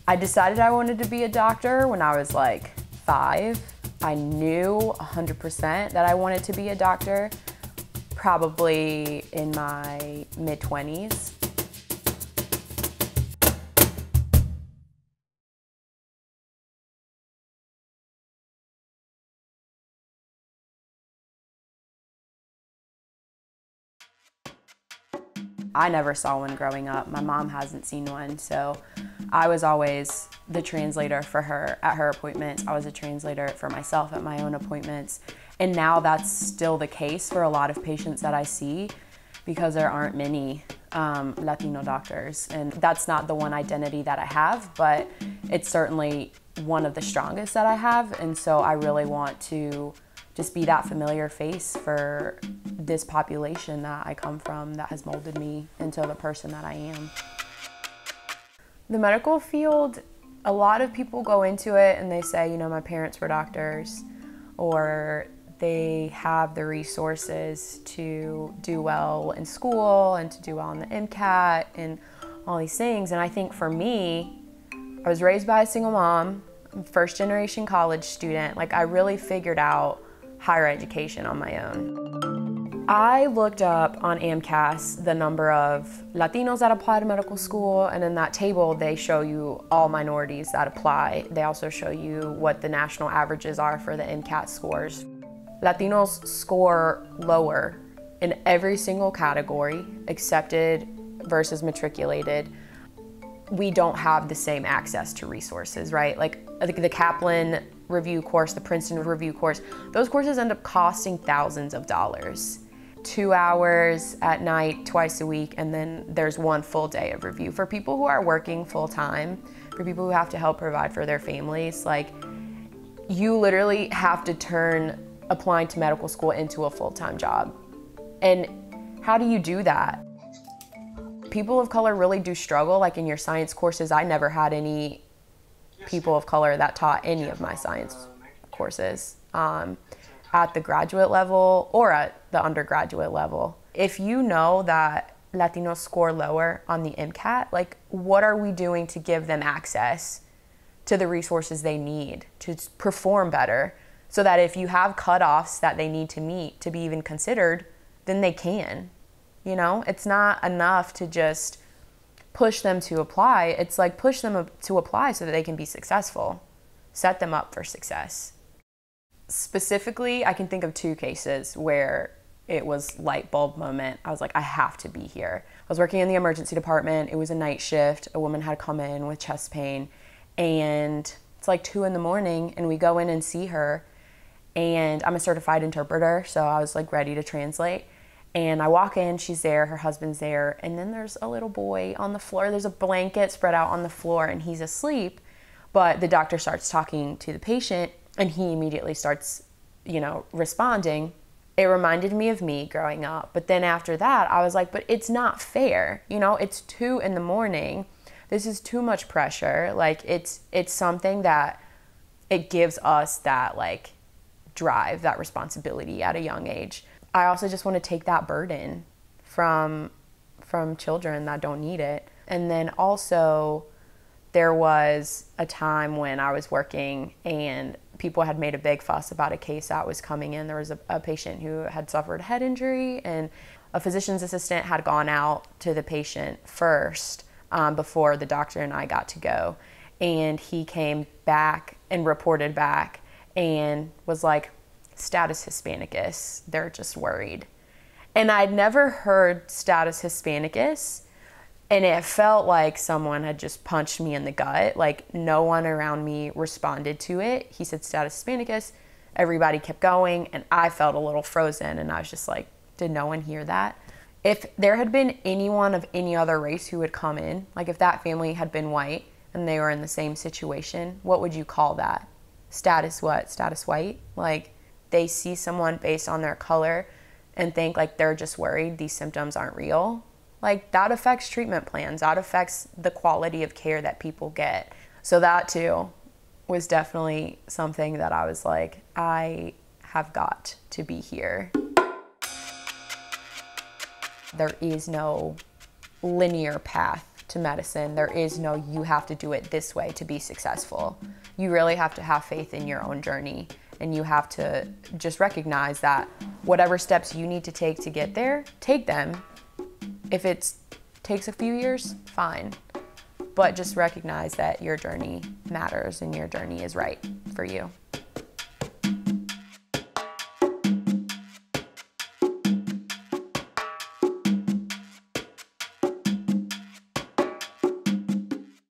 I decided I wanted to be a doctor when I was like 5. I knew 100% that I wanted to be a doctor probably in my mid-20s. I never saw one growing up. My mom hasn't seen one, so I was always the translator for her at her appointments. I was a translator for myself at my own appointments. And now that's still the case for a lot of patients that I see because there aren't many Latino doctors. And that's not the one identity that I have, but it's certainly one of the strongest that I have. And so I really want to just be that familiar face for this population that I come from that has molded me into the person that I am. The medical field, a lot of people go into it and they say, you know, my parents were doctors, or they have the resources to do well in school and to do well in the MCAT and all these things. And I think for me, I was raised by a single mom, first generation college student. Like, I really figured out higher education on my own. I looked up on AMCAS the number of Latinos that apply to medical school, and in that table they show you all minorities that apply. They also show you what the national averages are for the MCAT scores. Latinos score lower in every single category, accepted versus matriculated. We don't have the same access to resources, right? Like the Kaplan review course, the Princeton review course, those courses end up costing thousands of dollars. 2 hours at night, twice a week, and then there's one full day of review. For people who are working full time, for people who have to help provide for their families, like, you literally have to turn applying to medical school into a full-time job. And how do you do that? People of color really do struggle. Like in your science courses, I never had any people of color that taught any of my science courses at the graduate level or at the undergraduate level. If you know that Latinos score lower on the MCAT, like, what are we doing to give them access to the resources they need to perform better, so that if you have cutoffs that they need to meet to be even considered, then they can? You know, it's not enough to just push them to apply. It's like, push them to apply so that they can be successful. Set them up for success. Specifically, I can think of 2 cases where it was light bulb moment. I was like, I have to be here. I was working in the emergency department. It was a night shift. A woman had come in with chest pain, and it's like 2 in the morning, and we go in and see her, and I'm a certified interpreter, so I was like ready to translate. And I walk in, she's there, her husband's there, and then there's a little boy on the floor. There's a blanket spread out on the floor, and he's asleep. But the doctor starts talking to the patient, and he immediately starts, you know, responding. It reminded me of me growing up. But then after that, I was like, but it's not fair. You know, it's 2 in the morning. This is too much pressure. Like, it's something that it gives us that, like, drive, that responsibility at a young age. I also just want to take that burden from children that don't need it. And then also, there was a time when I was working and people had made a big fuss about a case that was coming in. There was a patient who had suffered a head injury, and a physician's assistant had gone out to the patient first before the doctor and I got to go. And he came back and reported back and was like, status Hispanicus, they're just worried. And I'd never heard status Hispanicus, and it felt like someone had just punched me in the gut. Like, no one around me responded to it. He said status Hispanicus, everybody kept going, and I felt a little frozen, and I was just like, did no one hear that? If there had been anyone of any other race who had come in, like if that family had been white and they were in the same situation, what would you call that? Status what? Status white? Like, they see someone based on their color and think like they're just worried these symptoms aren't real. Like, that affects treatment plans. That affects the quality of care that people get. So that too was definitely something that I was like, I have got to be here. There is no linear path to medicine. There is no, you have to do it this way to be successful. You really have to have faith in your own journey, and you have to just recognize that whatever steps you need to take to get there, take them. If it takes a few years, fine. But just recognize that your journey matters and your journey is right for you.